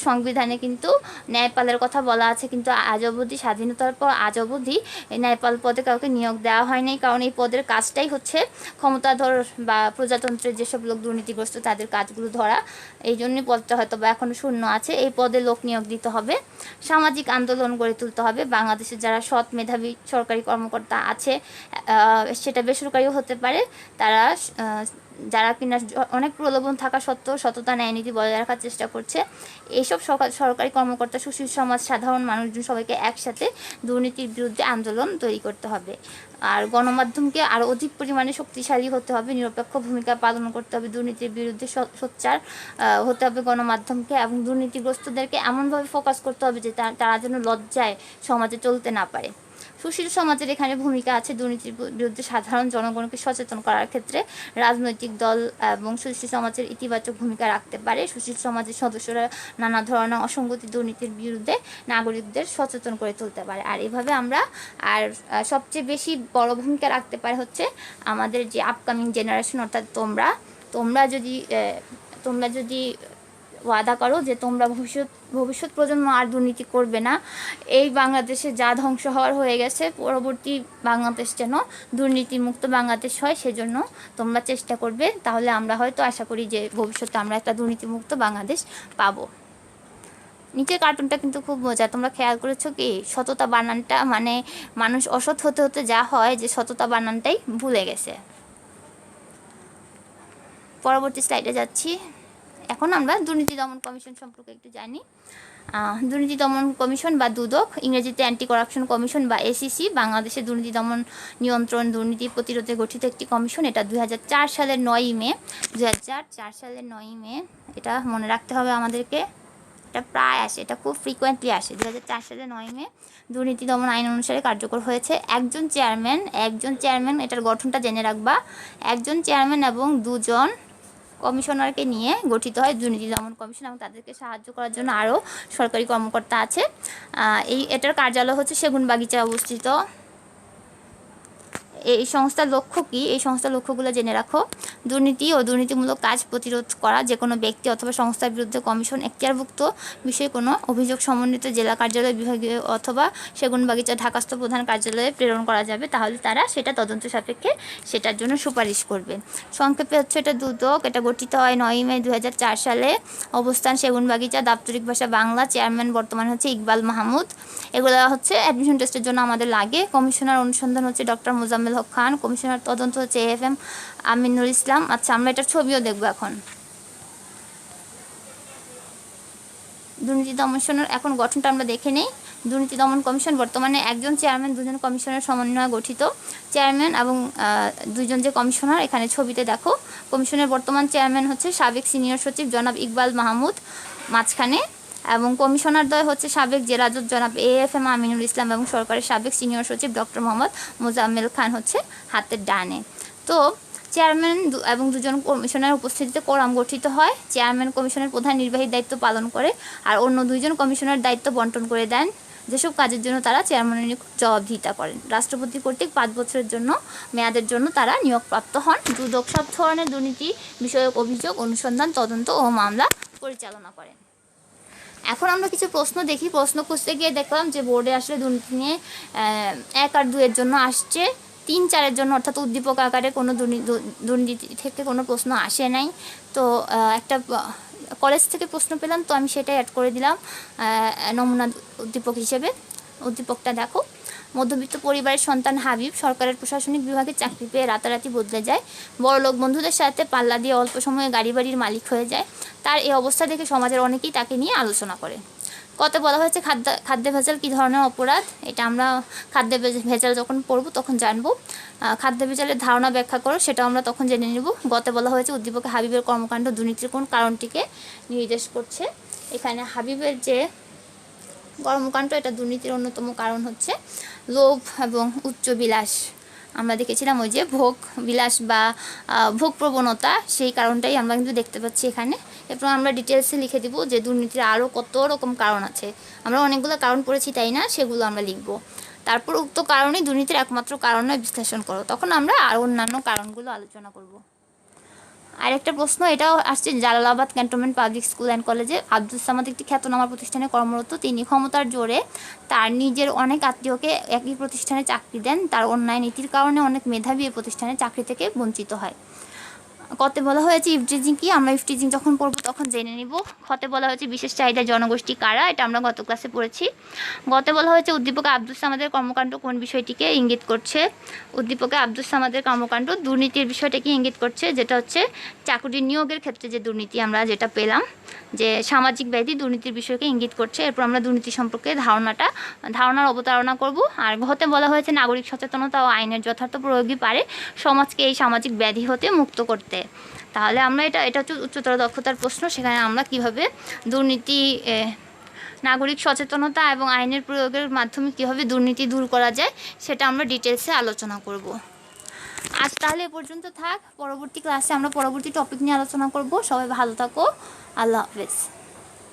সংবিধানে কিন্তু ন্যায়পালের কথা বলা আছে, কিন্তু আজ অবধি, স্বাধীনতার পর আজ অবধি ন্যায়পাল পদে কাউকে নিয়োগ দেওয়া হয়নি, কারণ এই পদের কাজটাই হচ্ছে ক্ষমতাধর বা প্রজাতন্ত্রের যেসব লোক দুর্নীতিগ্রস্ত তাদের কাজগুলো ধরা। এই জন্যই পদটা হয়তো বা এখনও শূন্য আছে। এই পদে লোক নিয়োগ দিতে হবে। সামাজিক আন্দোলন গড়ে তুলতে হবে। বাংলাদেশে যারা সৎ মেধাবী সরকারি কর্মকর্তা আছে, সেটা বেসরকারিও হতে পারে, তারা যারা কিনা অনেক প্রলোভন থাকা সত্ত্বেও সততা, ন্যায় নীতি বজায় রাখার চেষ্টা করছে, এইসব সরকারি কর্মকর্তা, সুশীল সমাজ, সাধারণ মানুষজন সবাইকে একসাথে দুর্নীতির বিরুদ্ধে আন্দোলন তৈরি করতে হবে। আর গণমাধ্যমকে আরও অধিক পরিমাণে শক্তিশালী হতে হবে, নিরপেক্ষ ভূমিকা পালন করতে হবে, দুর্নীতির বিরুদ্ধে সোচ্চার হতে হবে গণমাধ্যমকে, এবং দুর্নীতিগ্রস্তদেরকে এমনভাবে ফোকাস করতে হবে যে তারা যেন লজ্জায় সমাজে চলতে না পারে। সুশীল সমাজের এখানে ভূমিকা আছে দুর্নীতির বিরুদ্ধে সাধারণ জনগণকে সচেতন করার ক্ষেত্রে। রাজনৈতিক দল এবং সুশীল সমাজের ইতিবাচক ভূমিকা রাখতে পারে। সুশীল সমাজের সদস্যরা নানা ধরনের অসঙ্গতি, দুর্নীতির বিরুদ্ধে নাগরিকদের সচেতন করে তুলতে পারে। আর এভাবে আমরা, আর সবচেয়ে বেশি বড় ভূমিকা রাখতে পারে হচ্ছে আমাদের যে আপকামিং জেনারেশন, অর্থাৎ তোমরা যদি ওয়াদা করো যে তোমরা ভবিষ্যৎ প্রজন্ম আর দুর্নীতি করবে না, এই বাংলাদেশে যা ধ্বংস হওয়ার হয়ে গেছে, পরবর্তী বাংলাদেশ যেন দুর্নীতিমুক্ত বাংলাদেশ হয়, সেজন্য তোমরা চেষ্টা করবে। তাহলে আমরা হয়তো আশা করি যে ভবিষ্যতে আমরা একটা দুর্নীতিমুক্ত বাংলাদেশ পাবো। নিচের কার্টুনটা কিন্তু খুব মজা, তোমরা খেয়াল করেছো কি? সততা বানানটা, মানে মানুষ অসৎ হতে হতে যা হয়, যে সততা বানানটাই ভুলে গেছে। পরবর্তী স্লাইডে যাচ্ছি। এখন আমরা দুর্নীতি দমন কমিশন সম্পর্কে একটু জানি। দুর্নীতি দমন কমিশন বা দুদক, ইংরেজিতে অ্যান্টি করাপশন কমিশন বা এসিসি, বাংলাদেশের দুর্নীতি দমন, নিয়ন্ত্রণ, দুর্নীতি প্রতিরোধে গঠিত একটি কমিশন। এটা 2004 সালের 9ই মে, 2004 সালের 9ই মে, এটা মনে রাখতে হবে আমাদেরকে। এটা প্রায় আসে, এটা খুব ফ্রিকোয়েন্টলি আসে। 2004 সালের 9ই মে দুর্নীতি দমন আইন অনুসারে কার্যকর হয়েছে। একজন চেয়ারম্যান, এটার গঠনটা জেনে রাখবা। একজন চেয়ারম্যান এবং 2 জন কমিশনারকে নিয়ে গঠিত হয় দুর্নীতি দমন কমিশন, এবং তাদেরকে সাহায্য করার জন্য আরও সরকারি কর্মকর্তা আছে। এটার কার্যালয় হচ্ছে সেগুনবাগিচা অবস্থিত। এই সংস্থার লক্ষ্য কী, এই সংস্থার লক্ষ্যগুলো জেনে রাখো। দুর্নীতি ও দুর্নীতিমূলক কাজ প্রতিরোধ করা, যে কোনো ব্যক্তি অথবা সংস্থার বিরুদ্ধে কমিশন এখতিয়ারভুক্ত বিষয়ে কোনো অভিযোগ সমন্বিত জেলা কার্যালয়, বিভাগীয় অথবা সেগুনবাগিচা ঢাকাস্থ প্রধান কার্যালয়ে প্রেরণ করা যাবে। তাহলে তারা সেটা তদন্ত সাপেক্ষে সেটার জন্য সুপারিশ করবে। সংক্ষেপে হচ্ছে এটা দুদক, এটা গঠিত হয় 9 মে 2004 সালে। অবস্থান সেগুনবাগিচা, দাপ্তরিক ভাষা বাংলা। চেয়ারম্যান বর্তমানে হচ্ছে ইকবাল মাহমুদ। এগুলো হচ্ছে অ্যাডমিশন টেস্টের জন্য আমাদের লাগে। কমিশনার অনুসন্ধান হচ্ছে ডক্টর মোজাম্মেল হক খান। কমিশনার তদন্ত হচ্ছে AFM আমিনুল ইসলাম। আচ্ছা, আমরা এটার ছবিও দেখবো এখন। দুর্নীতি দমনের এখন গঠনটা আমরা দেখে নেই। দুর্নীতি দমন কমিশন বর্তমানে একজন চেয়ারম্যান, দুজন কমিশনার সমন্বয়ে গঠিত। চেয়ারম্যান এবং দুইজন যে কমিশনার এখানে ছবিতে দেখো। কমিশনের বর্তমান চেয়ারম্যান হচ্ছে সাবেক সিনিয়র সচিব জনাব ইকবাল মাহমুদ মাঝখানে, এবং কমিশনারদ্বয় হচ্ছে সাবেক জেলাজজ জনাব AFM আমিনুল ইসলাম এবং সরকারের সাবেক সিনিয়র সচিব ডক্টর মোহাম্মদ মোজাম্মেল খান হচ্ছে হাতের ডানে। তো চেয়ারম্যান এবং দুজন কমিশনার উপস্থিতিতে কোরাম গঠিত হয়। চেয়ারম্যান কমিশনের প্রধান নির্বাহী দায়িত্ব পালন করে, আর অন্য দুইজন কমিশনার দায়িত্ব বন্টন করে দেন যেসব কাজের জন্য তারা চেয়ারম্যানের নিকট জবাবদিহিতা করেন। রাষ্ট্রপতি কর্তৃক 5 বছরের জন্য মেয়াদের জন্য তারা নিয়োগপ্রাপ্ত হন। দুদক সব ধরনের দুর্নীতি বিষয়ক অভিযোগ অনুসন্ধান, তদন্ত ও মামলা পরিচালনা করেন। এখন আমরা কিছু প্রশ্ন দেখি। প্রশ্ন খুঁজতে গিয়ে দেখলাম যে বোর্ডে আসলে দুর্নীতি নিয়ে 1 আর 2 এর জন্য আসছে, 3, 4 এর জন্য অর্থাৎ উদ্দীপক আকারে কোনো দুর্নীতি থেকে কোনো প্রশ্ন আসে নাই। তো একটা কলেজ থেকে প্রশ্ন পেলাম, তো আমি সেটাই অ্যাড করে দিলাম নমুনা উদ্দীপক হিসেবে। উদ্দীপকটা দেখো। মধ্যবিত্ত পরিবারের সন্তান হাবিব সরকারের প্রশাসনিক বিভাগে চাকরি পেয়ে রাতারাতি বদলে যায়। বড়লোক বন্ধুদের সাথে পাল্লা দিয়ে অল্প সময়ে গাড়ি বাড়ির মালিক হয়ে যায়। তার এই অবস্থা দেখে সমাজের অনেকেই তাকে নিয়ে আলোচনা করে। কত বলা হয়েছে খাদ্যে ভেজাল কী ধরনের অপরাধ, এটা আমরা খাদ্যে ভেজাল যখন পড়ব তখন জানবো। খাদ্যে ভেজালের ধারণা ব্যাখ্যা করো, সেটাও আমরা তখন জেনে নেব। গতে বলা হয়েছে উদ্দীপকে হাবিবের কর্মকাণ্ড দুর্নীতির কোন কারণটিকে নির্দেশ করছে। এখানে হাবিবের যে কর্মকাণ্ড, এটা দুর্নীতির অন্যতম কারণ হচ্ছে লোভ এবং উচ্চ বিলাস। আমরা দেখেছিলাম ওই যে ভোগ বিলাস বা ভোগ প্রবণতা, সেই কারণটাই আমরা কিন্তু দেখতে পাচ্ছি এখানে। এরপর আমরা ডিটেলসে লিখে দিব যে দুর্নীতির আরও কত রকম কারণ আছে। আমরা অনেকগুলো কারণ পড়েছি তাই না, সেগুলো আমরা লিখব। তারপর উক্ত কারণেই দুর্নীতির একমাত্র কারণ নয় বিশ্লেষণ করো, তখন আমরা আর অন্যান্য কারণগুলো আলোচনা করব। আরেকটা প্রশ্ন, এটাও আসছে Jalalabad cantonment public school and কলেজে। আব্দুল সামাদ একটি খ্যাতনামা প্রতিষ্ঠানে কর্মরত। তিনি ক্ষমতার জোরে তার নিজের অনেক আত্মীয়কে একই প্রতিষ্ঠানে চাকরি দেন। তার অন্যায় নীতির কারণে অনেক মেধাবী এই প্রতিষ্ঠানে চাকরি থেকে বঞ্চিত হয়। কতে বলা হয়েছে ইফটিজিং কি, আমরা ইফটিজিং যখন পড়বো তখন জেনে নিব। খতে বলা হয়েছে বিশেষ চাহিদা জনগোষ্ঠী কারা, এটা আমরা গত ক্লাসে পড়েছি। গতে বলা হয়েছে উদ্দীপকে আব্দুল সামাদের কর্মকাণ্ড কোন বিষয়টিকে ইঙ্গিত করছে। উদ্দীপকে আব্দুল সামাদের কর্মকাণ্ড দুর্নীতির বিষয়টাকে ইঙ্গিত করছে, যেটা হচ্ছে চাকরি নিয়োগের ক্ষেত্রে যে দুর্নীতি আমরা যেটা পেলাম, যে সামাজিক ব্যাধি দুর্নীতির বিষয়কে ইঙ্গিত করছে। এরপর আমরা দুর্নীতি সম্পর্কে ধারণার অবতারণা করব। আর ঘতে বলা হয়েছে নাগরিক সচেতনতা ও আইনের যথার্থ প্রয়োগই পারে সমাজকে এই সামাজিক ব্যাধি হতে মুক্ত করতে। তাহলে আমরা এটা হচ্ছে উচ্চতর দক্ষতার প্রশ্ন, সেখানে আমরা কিভাবে দুর্নীতি, নাগরিক সচেতনতা এবং আইনের প্রয়োগের মাধ্যমে কীভাবে দুর্নীতি দূর করা যায় সেটা আমরা ডিটেলসে আলোচনা করব। আজ তাহলে এ পর্যন্ত থাক। পরবর্তী ক্লাসে আমরা পরবর্তী টপিক নিয়ে আলোচনা করব। সবাই ভালো থাকো। আল্লাহ হাফেজ।